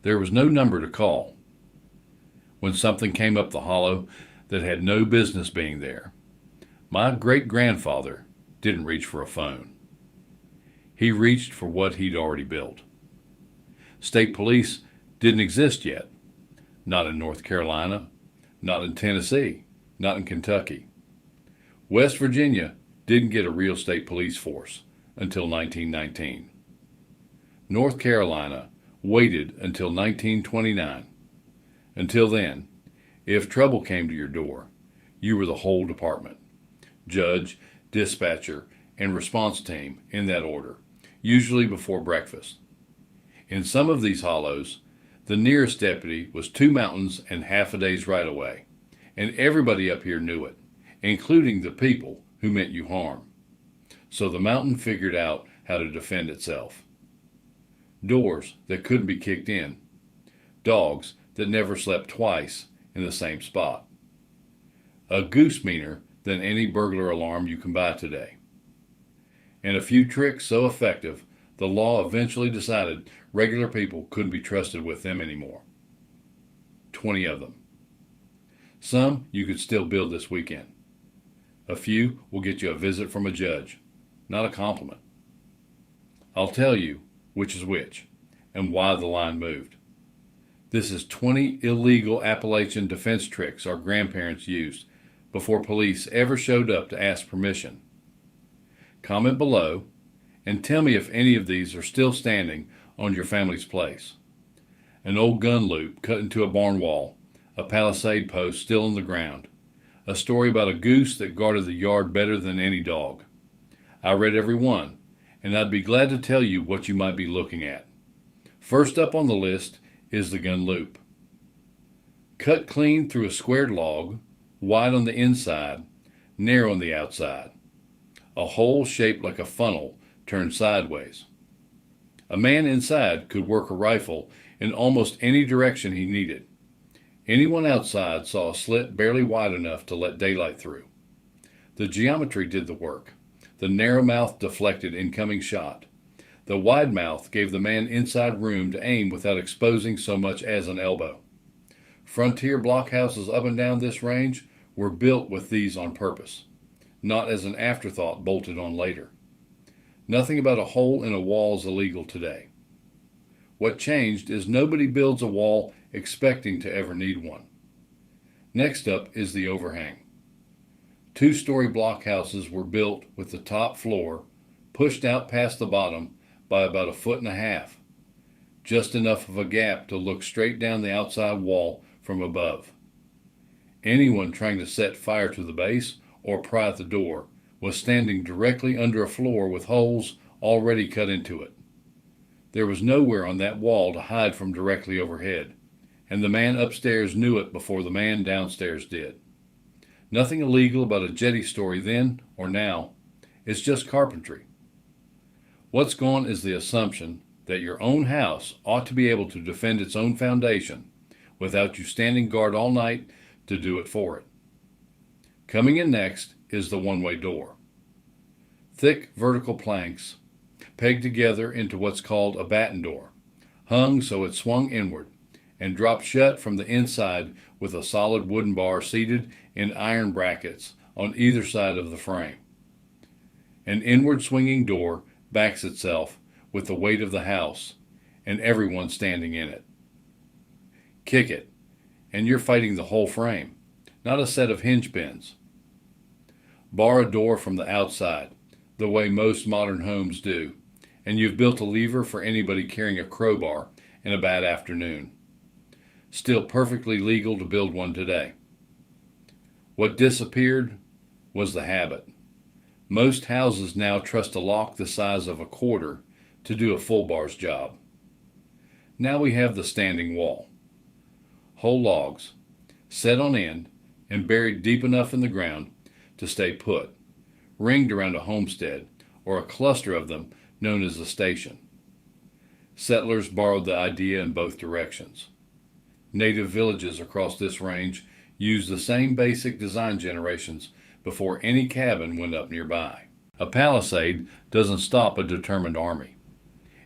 There was no number to call. When something came up the hollow that had no business being there, my great-grandfather didn't reach for a phone. He reached for what he'd already built. State police didn't exist yet. Not in North Carolina, not in Tennessee, not in Kentucky. West Virginia didn't get a real state police force until 1919. North Carolina waited until 1929. Until then, if trouble came to your door, you were the whole department. Judge, dispatcher, and response team in that order, usually before breakfast. In some of these hollows, the nearest deputy was 2 mountains and half a day's ride away, and everybody up here knew it, including the people who meant you harm. So the mountain figured out how to defend itself. Doors that couldn't be kicked in. Dogs that never slept twice in the same spot. A goose meaner than any burglar alarm you can buy today. And a few tricks so effective, the law eventually decided regular people couldn't be trusted with them anymore. 20 of them. Some you could still build this weekend. A few will get you a visit from a judge, not a compliment. I'll tell you which is which and why the line moved. This is 20 illegal Appalachian defense tricks our grandparents used before police ever showed up to ask permission. Comment below and tell me if any of these are still standing on your family's place. An old gun loop cut into a barn wall, a palisade post still in the ground, a story about a goose that guarded the yard better than any dog. I read every one, and I'd be glad to tell you what you might be looking at. First up on the list is the gun loop. Cut clean through a squared log, wide on the inside, narrow on the outside. A hole shaped like a funnel turned sideways. A man inside could work a rifle in almost any direction he needed. Anyone outside saw a slit barely wide enough to let daylight through. The geometry did the work. The narrow mouth deflected incoming shot. The wide mouth gave the man inside room to aim without exposing so much as an elbow. Frontier blockhouses up and down this range were built with these on purpose, not as an afterthought bolted on later. Nothing about a hole in a wall is illegal today. What changed is nobody builds a wall expecting to ever need one. Next up is the overhang. 2-story blockhouses were built with the top floor pushed out past the bottom by about 1.5 feet, just enough of a gap to look straight down the outside wall from above. Anyone trying to set fire to the base or pry at the door was standing directly under a floor with holes already cut into it. There was nowhere on that wall to hide from directly overhead, and the man upstairs knew it before the man downstairs did. Nothing illegal about a jetty story then or now. It's just carpentry. What's gone is the assumption that your own house ought to be able to defend its own foundation without you standing guard all night to do it for it. Coming in next is the one-way door. Thick vertical planks pegged together into what's called a batten door, hung so it swung inward and dropped shut from the inside with a solid wooden bar seated in iron brackets on either side of the frame. An inward swinging door backs itself with the weight of the house and everyone standing in it. Kick it, and you're fighting the whole frame, not a set of hinge pins. Bar a door from the outside, the way most modern homes do, and you've built a lever for anybody carrying a crowbar in a bad afternoon. Still perfectly legal to build one today. What disappeared was the habit. Most houses now trust a lock the size of a quarter to do a full bar's job. Now we have the standing wall. Whole logs, set on end and buried deep enough in the ground to stay put, ringed around a homestead or a cluster of them known as a station. Settlers borrowed the idea in both directions. Native villages across this range used the same basic design generations before any cabin went up nearby. A palisade doesn't stop a determined army.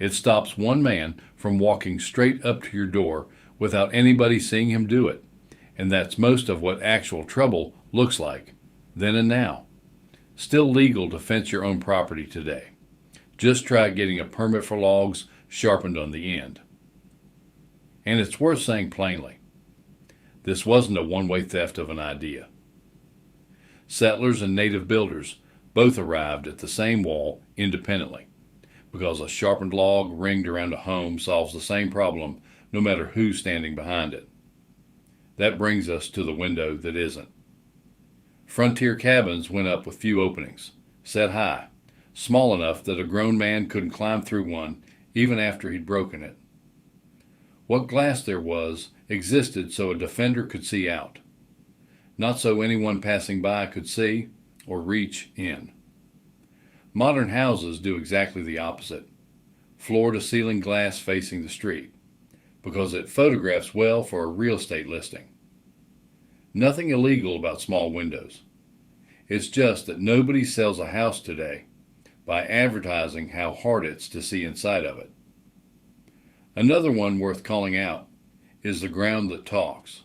It stops one man from walking straight up to your door without anybody seeing him do it. And that's most of what actual trouble looks like, then and now. Still legal to fence your own property today. Just try getting a permit for logs sharpened on the end. And it's worth saying plainly, this wasn't a one-way theft of an idea. Settlers and native builders both arrived at the same wall independently, because a sharpened log ringed around a home solves the same problem no matter who's standing behind it. That brings us to the window that isn't. Frontier cabins went up with few openings, set high, small enough that a grown man couldn't climb through one even after he'd broken it. What glass there was existed so a defender could see out, not so anyone passing by could see or reach in. Modern houses do exactly the opposite, floor-to-ceiling glass facing the street, because it photographs well for a real estate listing. Nothing illegal about small windows. It's just that nobody sells a house today by advertising how hard it's to see inside of it. Another one worth calling out is the ground that talks.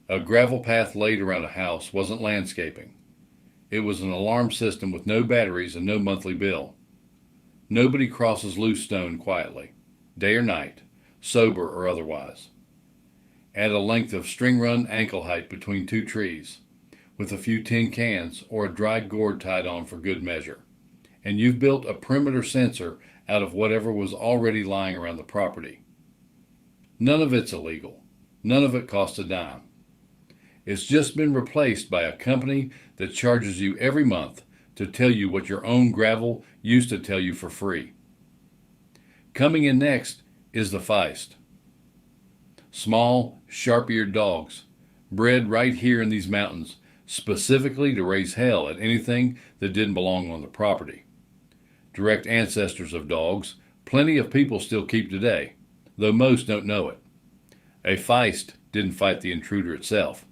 A gravel path laid around a house wasn't landscaping. It was an alarm system with no batteries and no monthly bill. Nobody crosses loose stone quietly, day or night, sober or otherwise. Add a length of string-run ankle height between two trees, with a few tin cans or a dry gourd tied on for good measure, and you've built a perimeter sensor out of whatever was already lying around the property. None of it's illegal. None of it costs a dime. It's just been replaced by a company that charges you every month to tell you what your own gravel used to tell you for free. Coming in next is the feist. Small, sharp-eared dogs, bred right here in these mountains, specifically to raise hell at anything that didn't belong on the property. Direct ancestors of dogs, plenty of people still keep today, though most don't know it. A feist didn't fight the intruder itself.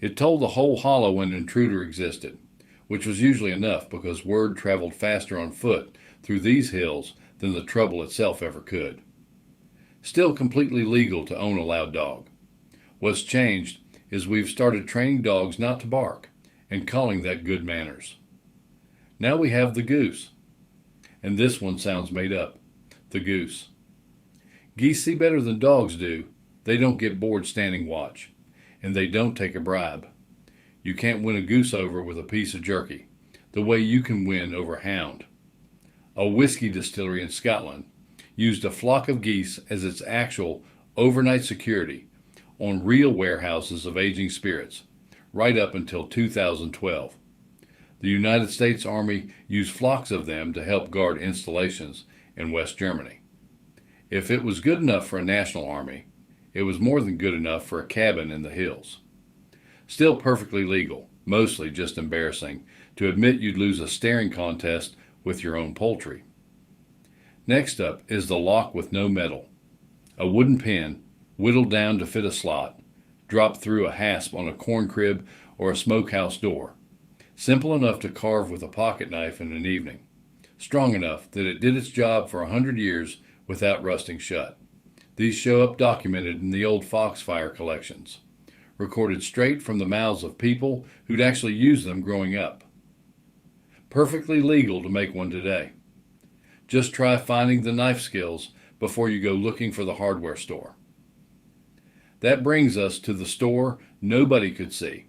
It told the whole hollow an intruder existed, which was usually enough because word traveled faster on foot through these hills than the trouble itself ever could. Still completely legal to own a loud dog. What's changed is we've started training dogs not to bark and calling that good manners. Now we have the goose. And this one sounds made up. The goose. Geese see better than dogs do. They don't get bored standing watch. And they don't take a bribe. You can't win a goose over with a piece of jerky, the way you can win over a hound. A whiskey distillery in Scotland used a flock of geese as its actual overnight security on real warehouses of aging spirits, right up until 2012. The United States Army used flocks of them to help guard installations in West Germany. If it was good enough for a national army, it was more than good enough for a cabin in the hills. Still perfectly legal, mostly just embarrassing, to admit you'd lose a staring contest with your own poultry. Next up is the lock with no metal. A wooden pin, whittled down to fit a slot, dropped through a hasp on a corn crib or a smokehouse door. Simple enough to carve with a pocket knife in an evening. Strong enough that it did its job for 100 years without rusting shut. These show up documented in the old Foxfire collections, recorded straight from the mouths of people who'd actually used them growing up. Perfectly legal to make one today. Just try finding the knife skills before you go looking for the hardware store. That brings us to the store nobody could see.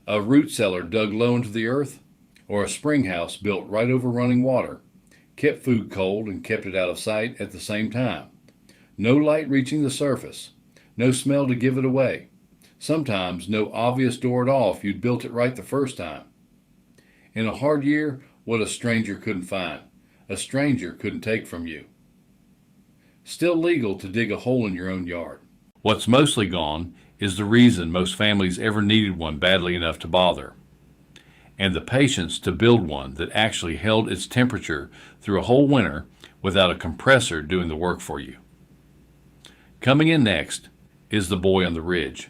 A root cellar dug low into the earth, or a spring house built right over running water, kept food cold and kept it out of sight at the same time. No light reaching the surface, no smell to give it away. Sometimes no obvious door at all if you'd built it right the first time. In a hard year, what a stranger couldn't find, a stranger couldn't take from you. Still legal to dig a hole in your own yard. What's mostly gone is the reason most families ever needed one badly enough to bother, and the patience to build one that actually held its temperature through a whole winter without a compressor doing the work for you. Coming in next is the boy on the ridge.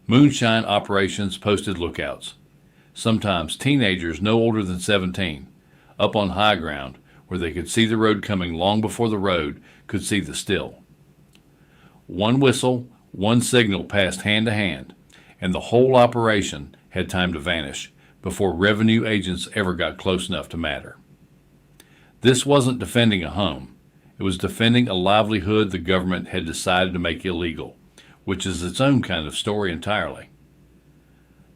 Moonshine operations posted lookouts, sometimes teenagers no older than 17, up on high ground where they could see the road coming long before the road could see the still. One whistle, one signal passed hand to hand, and the whole operation had time to vanish before revenue agents ever got close enough to matter. This wasn't defending a home. It was defending a livelihood the government had decided to make illegal, which is its own kind of story entirely.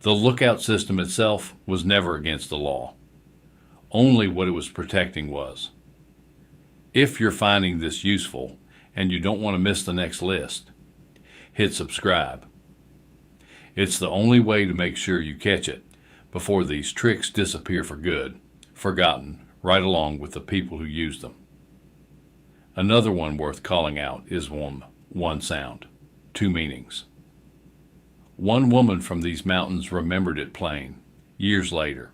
The lookout system itself was never against the law. Only what it was protecting was. If you're finding this useful and you don't want to miss the next list, hit subscribe. It's the only way to make sure you catch it before these tricks disappear for good, forgotten right along with the people who use them. Another one worth calling out is one sound, two meanings. One woman from these mountains remembered it plain, years later.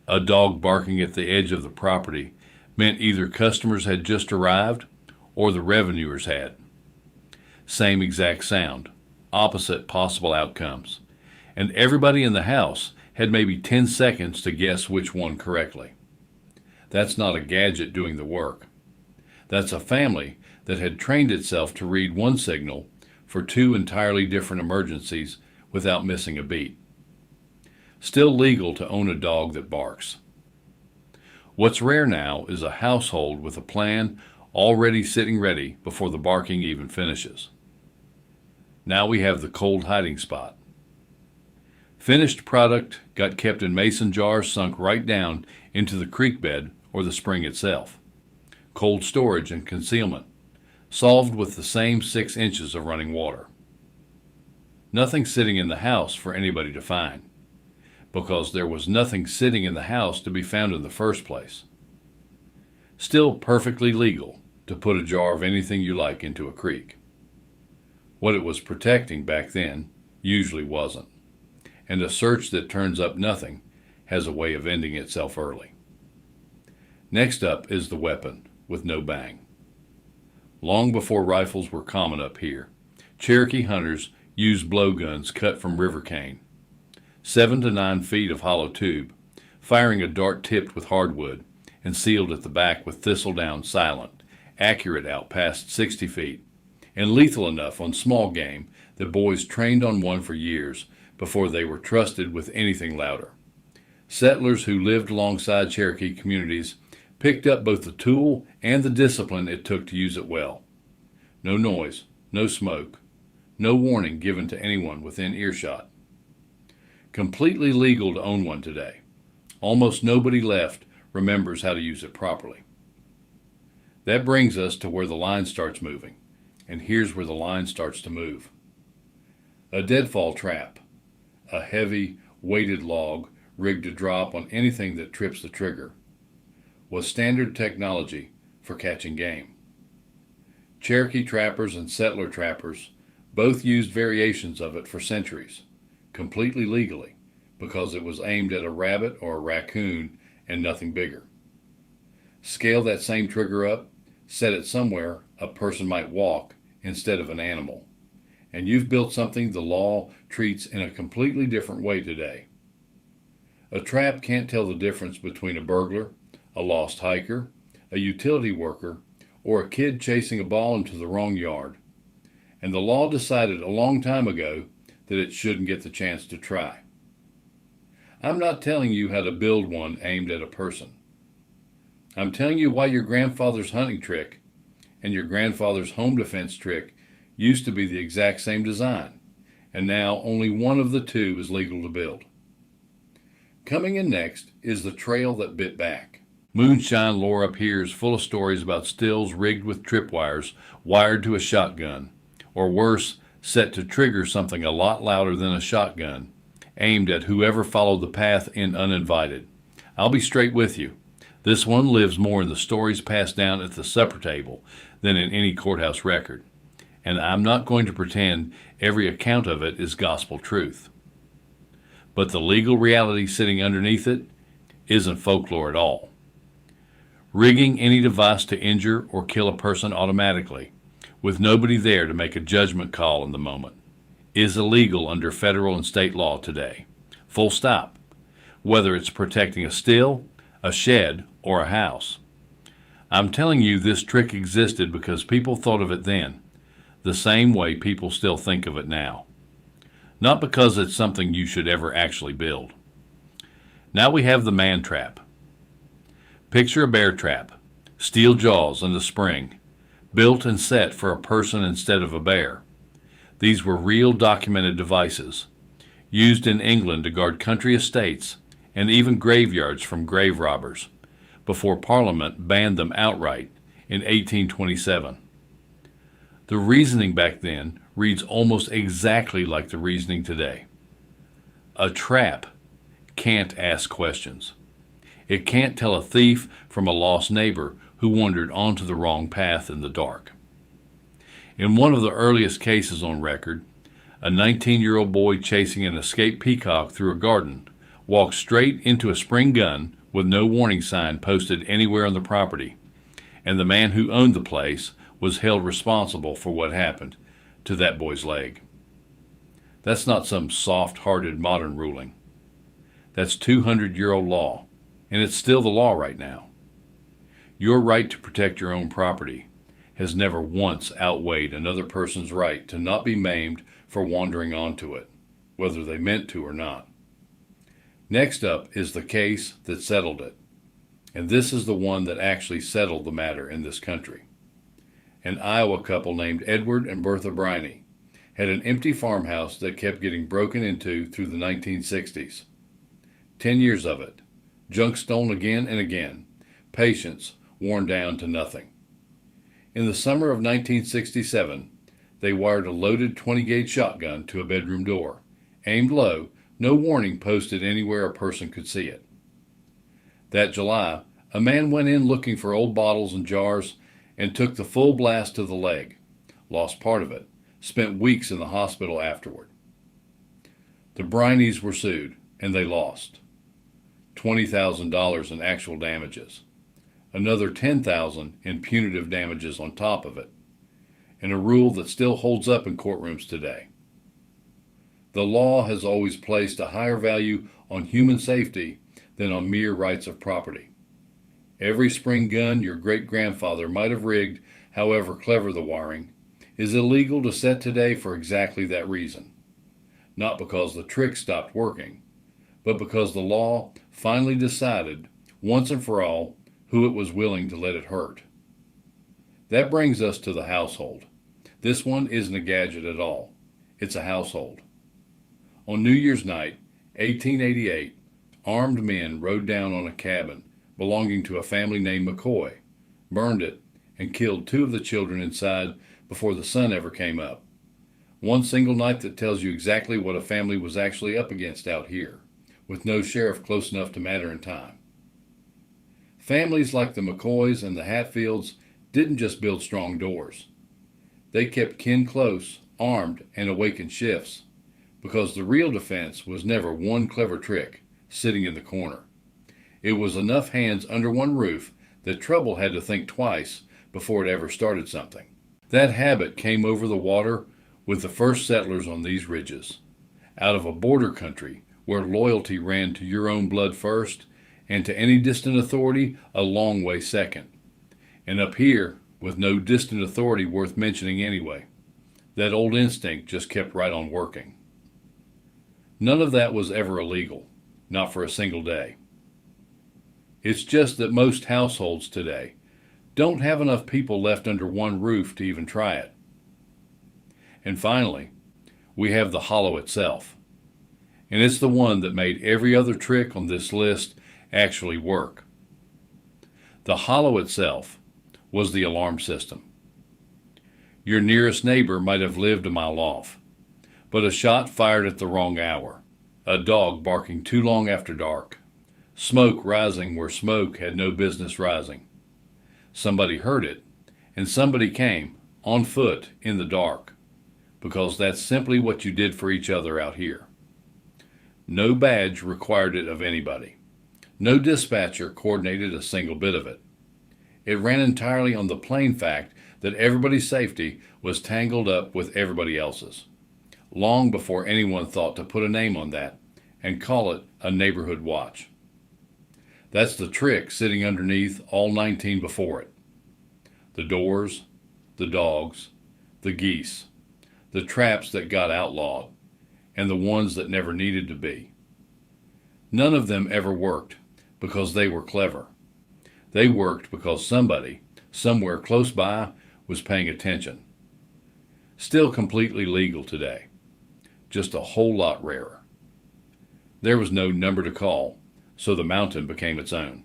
A dog barking at the edge of the property meant either customers had just arrived or the revenuers had. Same exact sound, opposite possible outcomes, and everybody in the house had maybe 10 seconds to guess which one correctly. That's not a gadget doing the work. That's a family that had trained itself to read one signal for two entirely different emergencies without missing a beat. Still legal to own a dog that barks. What's rare now is a household with a plan already sitting ready before the barking even finishes. Now we have the cold hiding spot. Finished product got kept in mason jars sunk right down into the creek bed or the spring itself. Cold storage and concealment, solved with the same 6 inches of running water. Nothing sitting in the house for anybody to find, because there was nothing sitting in the house to be found in the first place. Still perfectly legal to put a jar of anything you like into a creek. What it was protecting back then usually wasn't, and a search that turns up nothing has a way of ending itself early. Next up is the weapon with no bang. Long before rifles were common up here, Cherokee hunters used blowguns cut from river cane, 7 to 9 feet of hollow tube, firing a dart tipped with hardwood and sealed at the back with thistledown silent, accurate out past 60 feet, and lethal enough on small game that boys trained on one for years before they were trusted with anything louder. Settlers who lived alongside Cherokee communities picked up both the tool and the discipline it took to use it well. No noise, no smoke, no warning given to anyone within earshot. Completely legal to own one today. Almost nobody left remembers how to use it properly. That brings us to where the line starts moving, and here's where the line starts to move. A deadfall trap, a heavy, weighted log rigged to drop on anything that trips the trigger, was standard technology for catching game. Cherokee trappers and settler trappers both used variations of it for centuries, completely legally, because it was aimed at a rabbit or a raccoon and nothing bigger. Scale that same trigger up, set it somewhere a person might walk instead of an animal, and you've built something the law treats in a completely different way today. A trap can't tell the difference between a burglar, a lost hiker, a utility worker, or a kid chasing a ball into the wrong yard. And the law decided a long time ago that it shouldn't get the chance to try. I'm not telling you how to build one aimed at a person. I'm telling you why your grandfather's hunting trick and your grandfather's home defense trick used to be the exact same design, and now only one of the two is legal to build. Coming in next is the trail that bit back. Moonshine lore up here is full of stories about stills rigged with tripwires wired to a shotgun, or worse, set to trigger something a lot louder than a shotgun, aimed at whoever followed the path in uninvited. I'll be straight with you. This one lives more in the stories passed down at the supper table than in any courthouse record, and I'm not going to pretend every account of it is gospel truth. But the legal reality sitting underneath it isn't folklore at all. Rigging any device to injure or kill a person automatically, with nobody there to make a judgment call in the moment, is illegal under federal and state law today. Full stop. Whether it's protecting a still, a shed, or a house. I'm telling you this trick existed because people thought of it then, the same way people still think of it now. Not because it's something you should ever actually build. Now we have the man trap. Picture a bear trap, steel jaws and a spring, built and set for a person instead of a bear. These were real documented devices, used in England to guard country estates and even graveyards from grave robbers, before Parliament banned them outright in 1827. The reasoning back then reads almost exactly like the reasoning today. A trap can't ask questions. It can't tell a thief from a lost neighbor who wandered onto the wrong path in the dark. In one of the earliest cases on record, a 19-year-old boy chasing an escaped peacock through a garden walked straight into a spring gun with no warning sign posted anywhere on the property, and the man who owned the place was held responsible for what happened to that boy's leg. That's not some soft-hearted modern ruling. That's 200-year-old law, and it's still the law right now. Your right to protect your own property has never once outweighed another person's right to not be maimed for wandering onto it, whether they meant to or not. Next up is the case that settled it, and this is the one that actually settled the matter in this country. An Iowa couple named Edward and Bertha Briney had an empty farmhouse that kept getting broken into through the 1960s. 10 years of it, junk stolen again and again, patience worn down to nothing. In the summer of 1967, they wired a loaded 20-gauge shotgun to a bedroom door, aimed low, no warning posted anywhere a person could see it. That July, a man went in looking for old bottles and jars and took the full blast to the leg, lost part of it, spent weeks in the hospital afterward. The Brineys were sued, and they lost. $20,000 in actual damages, another $10,000 in punitive damages on top of it, and a rule that still holds up in courtrooms today. The law has always placed a higher value on human safety than on mere rights of property. Every spring gun your great-grandfather might have rigged, however clever the wiring, is illegal to set today for exactly that reason. Not because the trick stopped working, but because the law finally decided, once and for all, who it was willing to let it hurt. That brings us to the household. This one isn't a gadget at all. It's a household. On New Year's night, 1888, armed men rode down on a cabin belonging to a family named McCoy, burned it, and killed 2 of the children inside before the sun ever came up. One single night that tells you exactly what a family was actually up against out here, with no sheriff close enough to matter in time. Families like the McCoys and the Hatfields didn't just build strong doors. They kept kin close, armed, and awake in shifts, because the real defense was never one clever trick sitting in the corner. It was enough hands under one roof that trouble had to think twice before it ever started something. That habit came over the water with the first settlers on these ridges, out of a border country where loyalty ran to your own blood first and to any distant authority a long way second, and up here with no distant authority worth mentioning anyway. That old instinct just kept right on working. None of that was ever illegal, not for a single day. It's just that most households today don't have enough people left under one roof to even try it. And finally, we have the hollow itself. And it's the one that made every other trick on this list actually work. The hollow itself was the alarm system. Your nearest neighbor might have lived a mile off, but a shot fired at the wrong hour, a dog barking too long after dark, smoke rising where smoke had no business rising. Somebody heard it, and somebody came, on foot, in the dark, because that's simply what you did for each other out here. No badge required it of anybody. No dispatcher coordinated a single bit of it. It ran entirely on the plain fact that everybody's safety was tangled up with everybody else's, long before anyone thought to put a name on that and call it a neighborhood watch. That's the trick sitting underneath all 19 before it. The doors, the dogs, the geese, the traps that got outlawed, and the ones that never needed to be. None of them ever worked because they were clever. They worked because somebody, somewhere close by, was paying attention. Still completely legal today, just a whole lot rarer. There was no number to call, so the mountain became its own.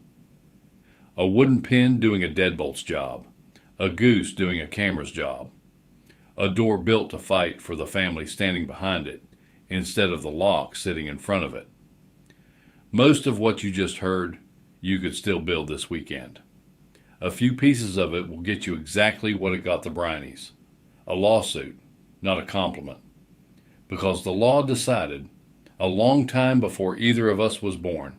A wooden pin doing a deadbolt's job, a goose doing a camera's job, a door built to fight for the family standing behind it instead of the lock sitting in front of it. Most of what you just heard, you could still build this weekend. A few pieces of it will get you exactly what it got the Brineys. A lawsuit, not a compliment. Because the law decided, a long time before either of us was born,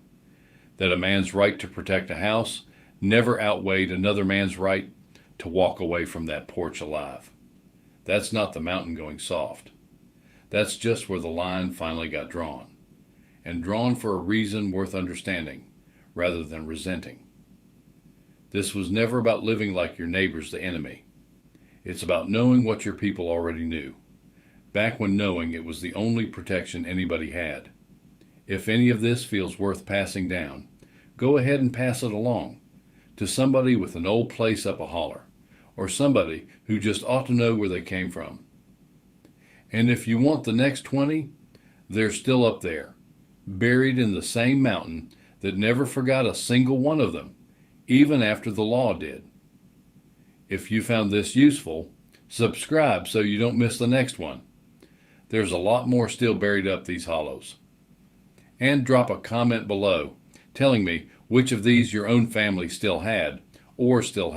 that a man's right to protect a house never outweighed another man's right to walk away from that porch alive. That's not the mountain going soft. That's just where the line finally got drawn. And drawn for a reason worth understanding, rather than resenting. This was never about living like your neighbor's the enemy. It's about knowing what your people already knew, back when knowing it was the only protection anybody had. If any of this feels worth passing down, go ahead and pass it along to somebody with an old place up a holler, or somebody who just ought to know where they came from. And if you want the next 20, they're still up there, buried in the same mountain that never forgot a single one of them, even after the law did. If you found this useful, subscribe so you don't miss the next one. There's a lot more still buried up these hollows. And drop a comment below telling me which of these your own family still had or still